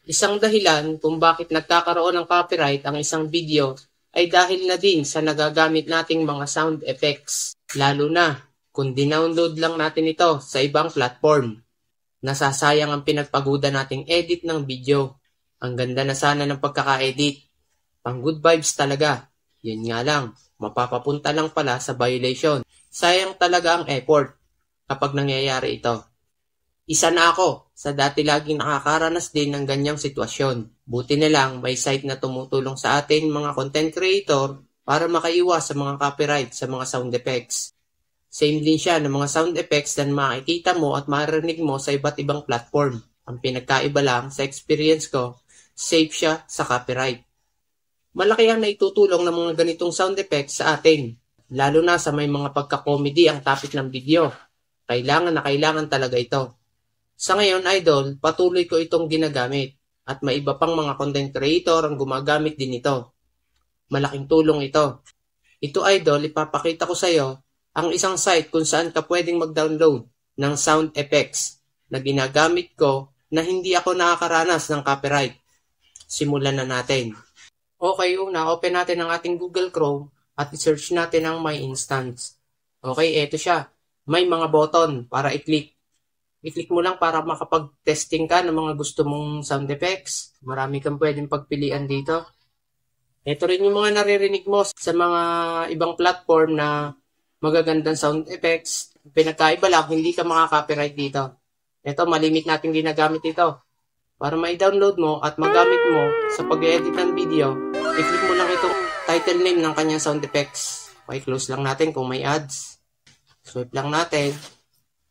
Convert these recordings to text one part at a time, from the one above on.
Isang dahilan kung bakit nagkakaroon ng copyright ang isang video ay dahil na din sa nagagamit nating mga sound effects, lalo na kung dinownload lang natin ito sa ibang platform. Nasasayang ang pinagpaguda nating edit ng video. Ang ganda na sana ng pagkaka-edit. Pang good vibes talaga. Yun nga lang, mapapapunta lang pala sa violation. Sayang talaga ang effort kapag nangyayari ito. Isa na ako sa dati laging nakakaranas din ng ganyang sitwasyon. Buti na lang may site na tumutulong sa atin mga content creator para makaiwas sa mga copyright sa mga sound effects. Same din siya ng mga sound effects na makikita mo at maririnig mo sa iba't ibang platform. Ang pinagkaiba lang sa experience ko, safe siya sa copyright. Malaki ang naitutulong ng mga ganitong sound effects sa atin, lalo na sa may mga pagka-comedy ang topic ng video. Kailangan na kailangan talaga ito. Sa ngayon, idol, patuloy ko itong ginagamit at may iba pang mga content creator ang gumagamit din ito. Malaking tulong ito. Ito, idol, ipapakita ko sa iyo ang isang site kung saan ka pwedeng mag-download ng sound effects na ginagamit ko na hindi ako nakakaranas ng copyright. Simulan na natin. Okay, una, open natin ang ating Google Chrome at i-search natin ang My Instance. Okay, eto siya. May mga button para i-click. I-click mo lang para makapag-testing ka ng mga gusto mong sound effects. Marami kang pwedeng pagpilian dito. Ito rin yung mga naririnig mo sa mga ibang platform na magagandang sound effects. Pinagkaiba lang, hindi ka makaka-copyright dito. Ito, malimit natin ginagamit ito. Para ma-download mo at magamit mo sa pag-edit ng video, i-click mo lang itong title name ng kanyang sound effects. Okay, close lang natin kung may ads. Swipe lang natin.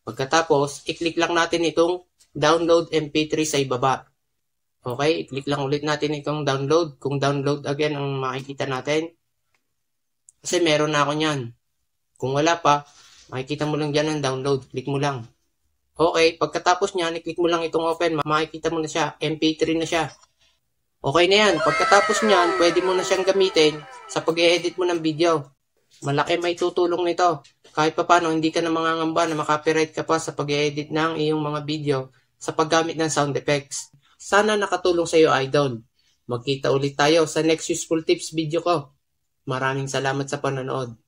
Pagkatapos, i-click lang natin itong download MP3 sa ibaba. Okay, i-click lang ulit natin itong download. Kung download again ang makikita natin. Kasi meron na ako niyan. Kung wala pa, makikita mo lang dyan ang download. Click mo lang. Okay, pagkatapos niyan, i-click mo lang itong open. Makikita mo na siya. MP3 na siya. Okay na yan. Pagkatapos niyan, pwede mo na siyang gamitin sa pag-edit mo ng video. Malaki may tutulong nito. Kahit pa paano, hindi ka na mangangamba na makapiright ka pa sa pag-edit ng iyong mga video sa paggamit ng sound effects. Sana nakatulong sa iyo, idol. Magkita ulit tayo sa next useful tips video ko. Maraming salamat sa panonood.